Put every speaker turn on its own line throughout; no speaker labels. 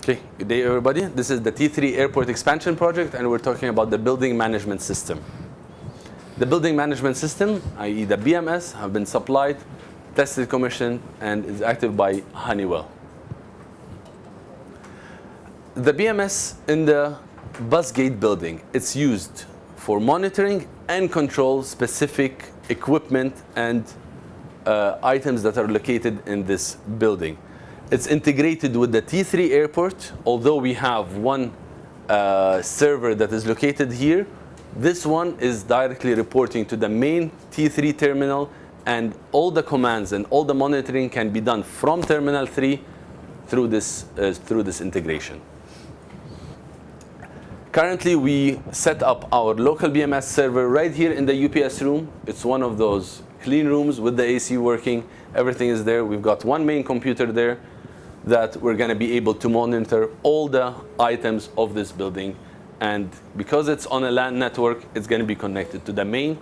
Okay, good day everybody. This is the T3 Airport Expansion Project, and we're talking about the building management system. The building management system, i.e. the BMS, have been supplied, tested, commissioned, and is active by Honeywell. The BMS in the bus gate building, it's used for monitoring and control specific equipment and items that are located in this building. It's integrated with the T3 airport. Although we have one server that is located here, this one is directly reporting to the main T3 terminal, and all the commands and all the monitoring can be done from Terminal 3 through this integration. Currently, we set up our local BMS server right here in the UPS room. It's one of those clean rooms with the AC working. Everything is there. We've got one main computer there that we're going to be able to monitor all the items of this building. And because it's on a LAN network, it's going to be connected to the main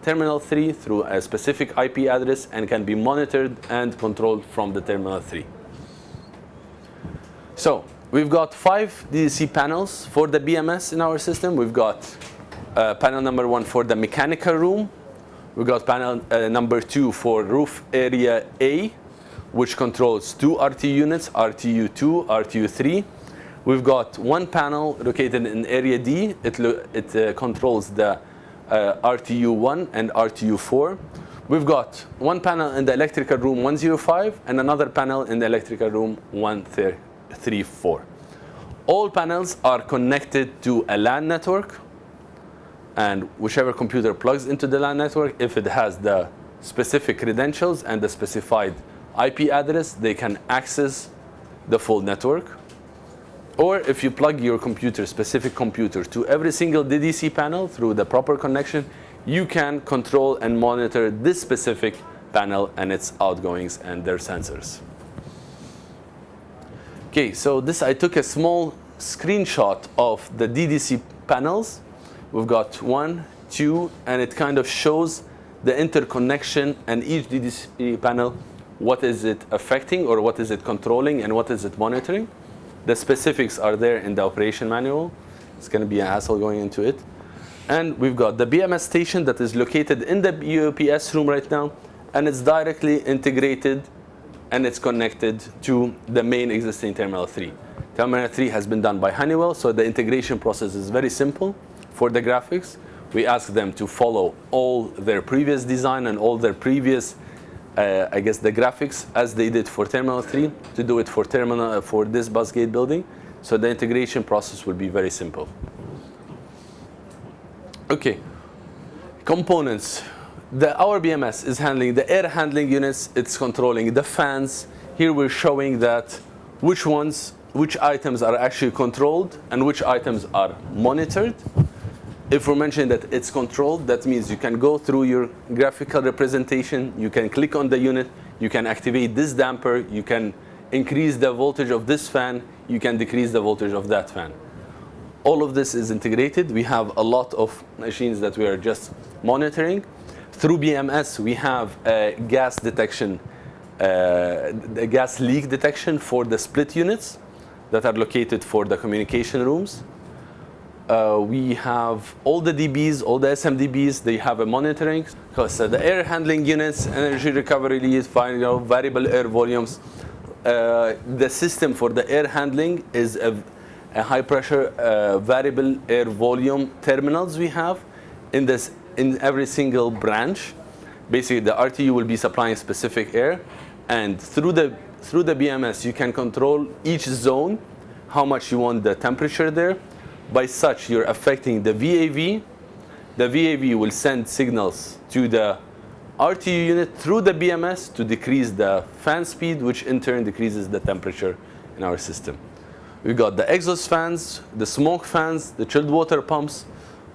Terminal 3 through a specific IP address and can be monitored and controlled from the Terminal 3. So we've got 5 DDC panels for the BMS in our system. We've got panel number 1 for the mechanical room. We've got panel number 2 for roof area A, which controls 2 RTU units, RTU2, RTU3. We've got one panel located in area D. It controls the RTU1 and RTU4. We've got one panel in the electrical room 105 and another panel in the electrical room 134. All panels are connected to a LAN network, and whichever computer plugs into the LAN network, if it has the specific credentials and the specified IP address, they can access the full network. Or if you plug your specific computer to every single DDC panel through the proper connection, you can control and monitor this specific panel and its outgoings and their sensors. Okay, so I took a small screenshot of the DDC panels. We've got 1, 2, and it kind of shows the interconnection, and each DDC panel, what is it affecting or what is it controlling and what is it monitoring. The specifics are there in the operation manual. It's going to be an hassle going into it. And we've got the BMS station that is located in the UPS room right now, and it's directly integrated and it's connected to the main existing Terminal 3. Terminal 3 has been done by Honeywell, so the integration process is very simple. For the graphics, we ask them to follow all their previous design and all their previous the graphics as they did for Terminal 3 to do it for this bus gate building. So the integration process will be very simple. Okay, components. Our BMS is handling the air handling units. It's controlling the fans. Here we're showing that which items are actually controlled and which items are monitored. If we're mentioning that it's controlled, that means you can go through your graphical representation, you can click on the unit, you can activate this damper, you can increase the voltage of this fan, you can decrease the voltage of that fan. All of this is integrated. We have a lot of machines that we are just monitoring. Through BMS, we have a gas detection, a gas leak detection for the split units that are located for the communication rooms. We have all the DBs, all the SMDBs, they have a monitoring. Because the air handling units, energy recovery leads, variable air volumes. The system for the air handling is a high pressure variable air volume terminals we have in every single branch. Basically, the RTU will be supplying specific air, and through the BMS, you can control each zone, how much you want the temperature there. By such, you're affecting the VAV. The VAV will send signals to the RTU unit through the BMS to decrease the fan speed, which in turn decreases the temperature in our system. We've got the exhaust fans, the smoke fans, the chilled water pumps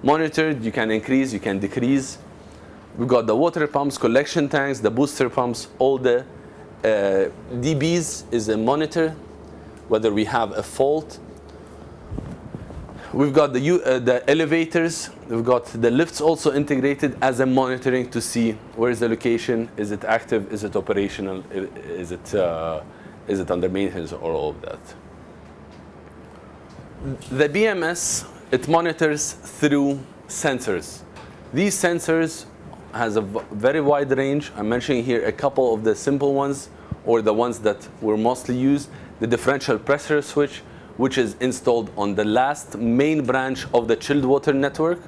monitored. You can increase, you can decrease. We've got the water pumps, collection tanks, the booster pumps. All the DBs is a monitor, whether we have a fault. We've got the elevators. We've got the lifts also integrated as a monitoring to see where is the location, is it active, is it operational, is it under maintenance, or all of that. The BMS, it monitors through sensors. These sensors has a very wide range. I'm mentioning here a couple of the simple ones, or the ones that were mostly used. The differential pressure switch, which is installed on the last main branch of the chilled water network.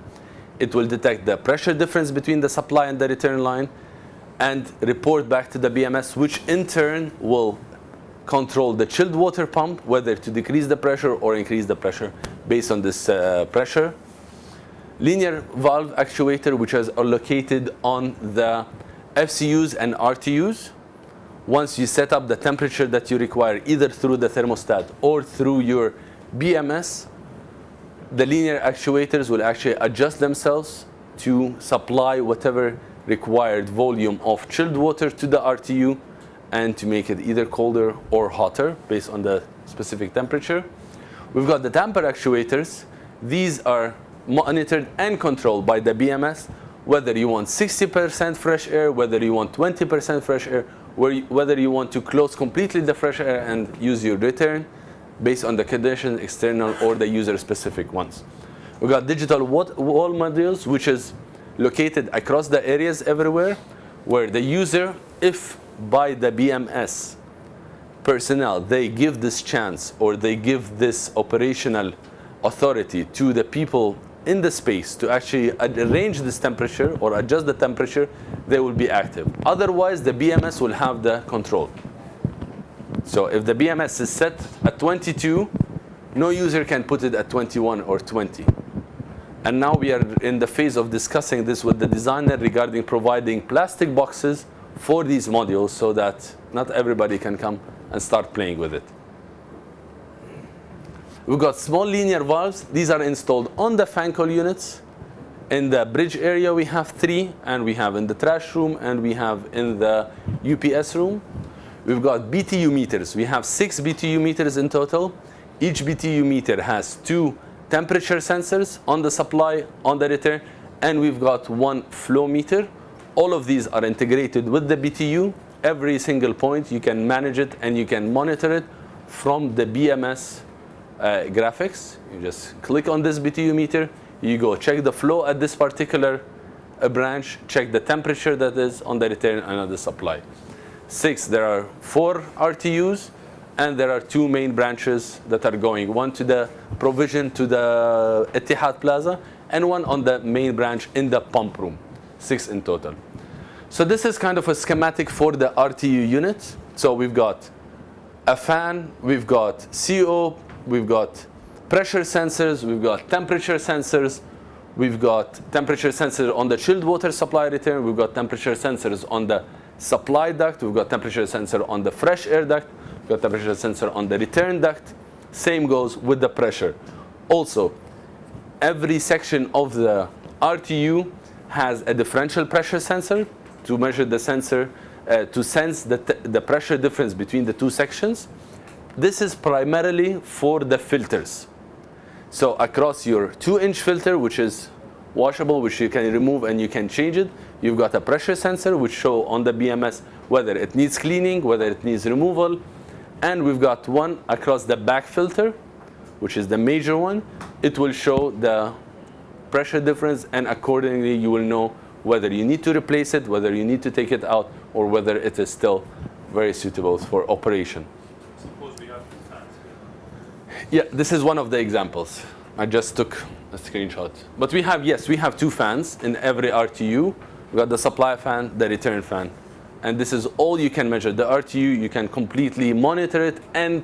It will detect the pressure difference between the supply and the return line and report back to the BMS, which in turn will control the chilled water pump, whether to decrease the pressure or increase the pressure based on this pressure. Linear valve actuator, which is located on the FCUs and RTUs. Once you set up the temperature that you require, either through the thermostat or through your BMS, the linear actuators will actually adjust themselves to supply whatever required volume of chilled water to the RTU and to make it either colder or hotter based on the specific temperature. We've got the damper actuators. These are monitored and controlled by the BMS, whether you want 60% fresh air, whether you want 20% fresh air, whether you want to close completely the fresh air and use your return based on the conditions, external or the user-specific ones. We've got digital wall modules, which is located across the areas everywhere, where the user, if by the BMS personnel, they give this chance or they give this operational authority to the people in the space to actually arrange this temperature or adjust the temperature, they will be active. Otherwise, the BMS will have the control. So if the BMS is set at 22, no user can put it at 21 or 20. And now we are in the phase of discussing this with the designer regarding providing plastic boxes for these modules so that not everybody can come and start playing with it. We've got small linear valves. These are installed on the fan coil units. In the bridge area, we have 3, and we have in the trash room, and we have in the UPS room. We've got BTU meters. We have 6 BTU meters in total. Each BTU meter has 2 temperature sensors on the supply, on the return, and we've got 1 flow meter. All of these are integrated with the BTU. Every single point, you can manage it and you can monitor it from the BMS graphics. You just click on this BTU meter, you go check the flow at this particular branch, check the temperature that is on the return and on the supply. 6, there are 4 RTUs, and there are 2 main branches that are going, one to the provision to the Etihad Plaza, and one on the main branch in the pump room. 6 in total. So this is kind of a schematic for the RTU unit. So we've got a fan, we've got CO, we've got pressure sensors, we've got temperature sensors, we've got temperature sensor on the chilled water supply return, we've got temperature sensors on the supply duct, we've got temperature sensor on the fresh air duct, we've got temperature sensor on the return duct. Same goes with the pressure. Also, every section of the RTU has a differential pressure sensor to measure the sensor, to sense the pressure difference between the 2 sections. This is primarily for the filters. So across your 2-inch filter, which is washable, which you can remove and you can change it, you've got a pressure sensor which show on the BMS whether it needs cleaning, whether it needs removal. And we've got one across the back filter, which is the major one. It will show the pressure difference, and accordingly you will know whether you need to replace it, whether you need to take it out, or whether it is still very suitable for operation.
Suppose we have 2 fans
Yeah,
here.
this is one of the examples. I just took a screenshot. But we have, yes, we have 2 fans in every RTU. We've got the supply fan, the return fan. And this is all you can measure. The RTU, you can completely monitor it and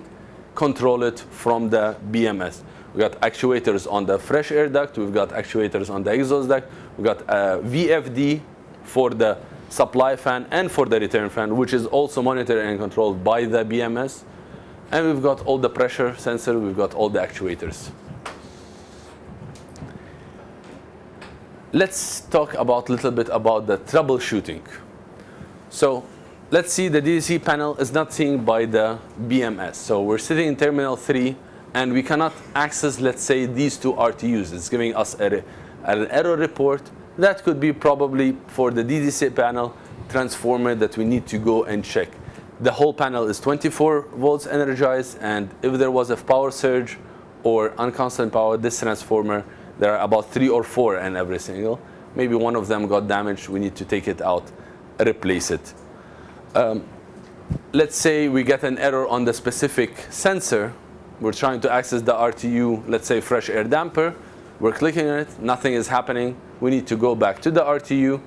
control it from the BMS. We've got actuators on the fresh air duct. We've got actuators on the exhaust duct. We've got a VFD for the supply fan and for the return fan, which is also monitored and controlled by the BMS. And we've got all the pressure sensor. We've got all the actuators. Let's talk about a little bit about the troubleshooting. So let's see the DDC panel is not seen by the BMS. So we're sitting in terminal 3, and we cannot access, let's say, these 2 RTUs. It's giving us an error report. That could be probably for the DDC panel transformer that we need to go and check. The whole panel is 24 volts energized, and if there was a power surge or unconstant power, this transformer, there are about 3 or 4 in every single. Maybe one of them got damaged, we need to take it out, replace it. Let's say we get an error on the specific sensor. We're trying to access the RTU, let's say fresh air damper. We're clicking on it, nothing is happening. We need to go back to the RTU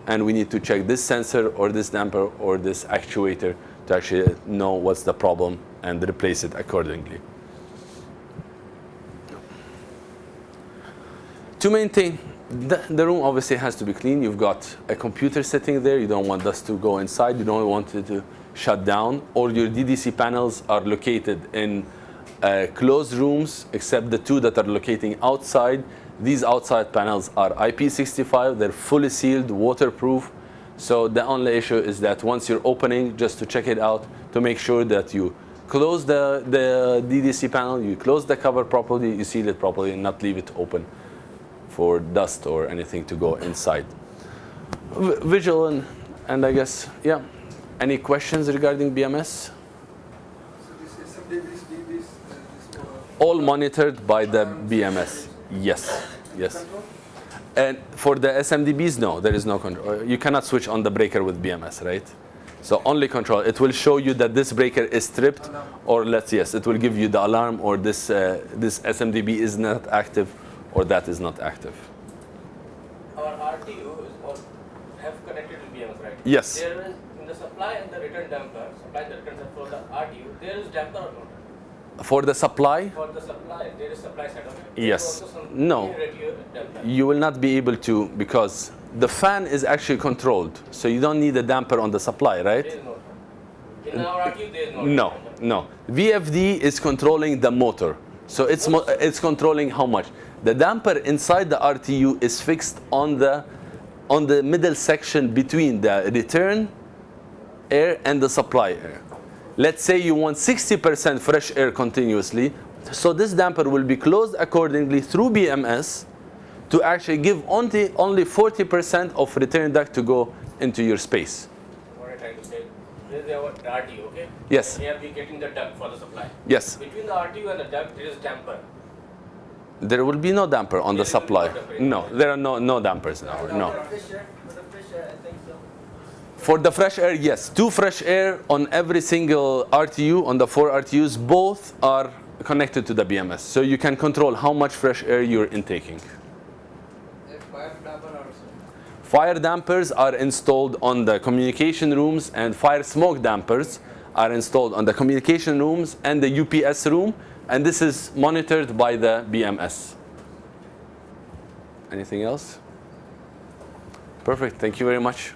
and we need to check this sensor or this damper or this actuator to actually know what's the problem and replace it accordingly. To maintain, the room obviously has to be clean. You've got a computer sitting there. You don't want dust to go inside. You don't want it to shut down. All your DDC panels are located in closed rooms, except the 2 that are locating outside. These outside panels are IP65. They're fully sealed, waterproof. So the only issue is that once you're opening, just to check it out, to make sure that you close the DDC panel, you close the cover properly, you seal it properly, and not leave it open for dust or anything to go inside. Visual and I guess, yeah. Any questions regarding BMS? All monitored by the BMS. Yes, yes. And for the SMDBs, no, there is no control. You cannot switch on the breaker with BMS, right? So only control. It will show you that this breaker is tripped, or yes, it will give you the alarm, or this SMDB is not active, or that is not active.
Our RTU is have connected to BMS, right?
Yes.
There is in the supply and the return damper, supply and the return damper for the RTU, there is damper or not?
For the supply?
For the supply, there is supply side of it.
Yes. No. You will not be able to, because the fan is actually controlled. So you don't need a damper on the supply, right?
There is no. In our RTU, there is no.
No, no. VFD is controlling the motor. So it's controlling how much. The damper inside the RTU is fixed on the middle section between the return air and the supply air. Let's say you want 60% fresh air continuously, so this damper will be closed accordingly through BMS to actually give only 40% of return duct to go into your space.
What I'm trying to say, this is our RTU, okay?
Yes.
Here we are getting the duct for the supply.
Yes.
Between the RTU and the duct, there is damper.
There will be no damper on the supply. No, there are no dampers now. No. For the fresh air, yes. 2 fresh air on every single RTU, on the 4 RTUs, both are connected to the BMS. So you can control how much fresh air you're intaking. Fire dampers are installed on the communication rooms, and fire smoke dampers are installed on the communication rooms and the UPS room, and this is monitored by the BMS. Anything else? Perfect. Thank you very much.